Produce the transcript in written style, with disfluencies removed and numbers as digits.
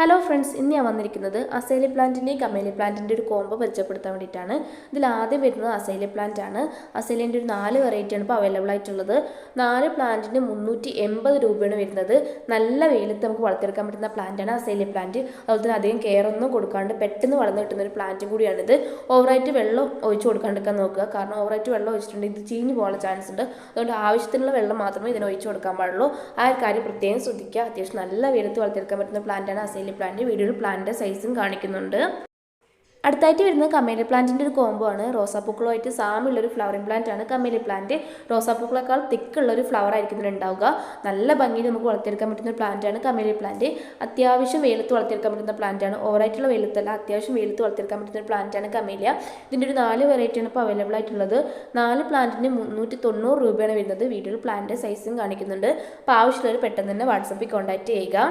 Hello friends, ഇന്ന് ഞാൻ വന്നിരിക്കുന്നത് അസേലി പ്ലാന്റിൻ്റെയും കമേലി പ്ലാന്റിൻ്റെ ഒരു കോംബോ പരിചയപ്പെടുത്താൻ വേണ്ടിയിട്ടാണ്. ഇതിൽ ആദ്യം വരുന്നത് അസേലി പ്ലാന്റ് ആണ്. അസേലിൻ്റെ ഒരു 4 വെറൈറ്റിയാണ് ഇപ്പോൾ അവൈലബിൾ ആയിട്ടുള്ളത്. 4 പ്ലാന്റിന് 380 രൂപയാണ് വരുന്നത്. നല്ല വെയിലത്ത് നമുക്ക് വളർത്തിയെടുക്കാൻ പറ്റുന്ന പ്ലാന്റാണ് അസേലി പ്ലാന്റ്. അതുപോലെ തന്നെ അധികം കെയർ ഒന്നും കൊടുക്കാണ്ട് പെട്ടെന്ന് വളർന്നു കിട്ടുന്ന ഒരു പ്ലാന്റും കൂടിയാണിത്. ഓവറായിട്ട് വെള്ളം ഒഴിച്ച് കൊടുക്കാണ്ടിരിക്കാൻ നോക്കുക. കാരണം ഓവറായിട്ട് വെള്ളം ഒഴിച്ചിട്ടുണ്ടെങ്കിൽ ഇത് ചീഞ്ഞു പോകാനുള്ള ചാൻസ് ഉണ്ട്. അതുകൊണ്ട് ആവശ്യത്തിനുള്ള വെള്ളം മാത്രമേ ഇതിന് ഒഴിച്ച് കൊടുക്കാൻ പാടുള്ളൂ. ആ ഒരു കാര്യം പ്രത്യേകം ശ്രദ്ധിക്കുക. അത്യാവശ്യം നല്ല വെയിലത്ത് വളർത്തിയെടുക്കാൻ പറ്റുന്ന പ്ലാന്റാണ് അസേലി പ്ലാന്റ്. വീഡിയോയിൽ പ്ലാന്റിന്റെ സൈസും കാണിക്കുന്നുണ്ട്. അടുത്തായിട്ട് വരുന്നത് കമേലി പ്ലാന്റിൻ്റെ ഒരു കോംബോ ആണ്. റോസാപ്പൂക്കളുമായിട്ട് സാമ്യമുള്ളൊരു ഫ്ലവറിംഗ് പ്ലാന്റ് ആണ് കമേലി പ്ലാന്റ്. റോസാപ്പൂക്കളേക്കാൾ തിക്കുള്ളൊരു ഫ്ലവർ ആയിരിക്കും ഇതിനുണ്ടാവുക. നല്ല ഭംഗിയിൽ നമുക്ക് വളർത്തിയെടുക്കാൻ പറ്റുന്ന ഒരു പ്ലാന്റ് ആണ് കമേലി പ്ലാന്റ്. അത്യാവശ്യം വെയിലത്ത് വളർത്തിയെടുക്കാൻ പറ്റുന്ന പ്ലാന്റ് ആണ്. ഓവറായിട്ടുള്ള വെയിലത്തല്ല, അത്യാവശ്യം വെയിലത്ത് വളർത്തിയെടുക്കാൻ പറ്റുന്ന ഒരു പ്ലാന്റ് ആണ് കമേലിയ. ഇതിൻ്റെ ഒരു 4 വെറൈറ്റിയാണ് ഇപ്പോൾ അവൈലബിൾ ആയിട്ടുള്ളത്. 4 പ്ലാന്റിന് 390 രൂപയാണ് വരുന്നത്. വീഡിയോയിൽ പ്ലാന്റിൻ്റെ സൈസും കാണിക്കുന്നുണ്ട്. അപ്പോൾ ആവശ്യമുള്ളവർ പെട്ടെന്ന് തന്നെ വാട്സപ്പിൽ കോൺടാക്ട് ചെയ്യുക.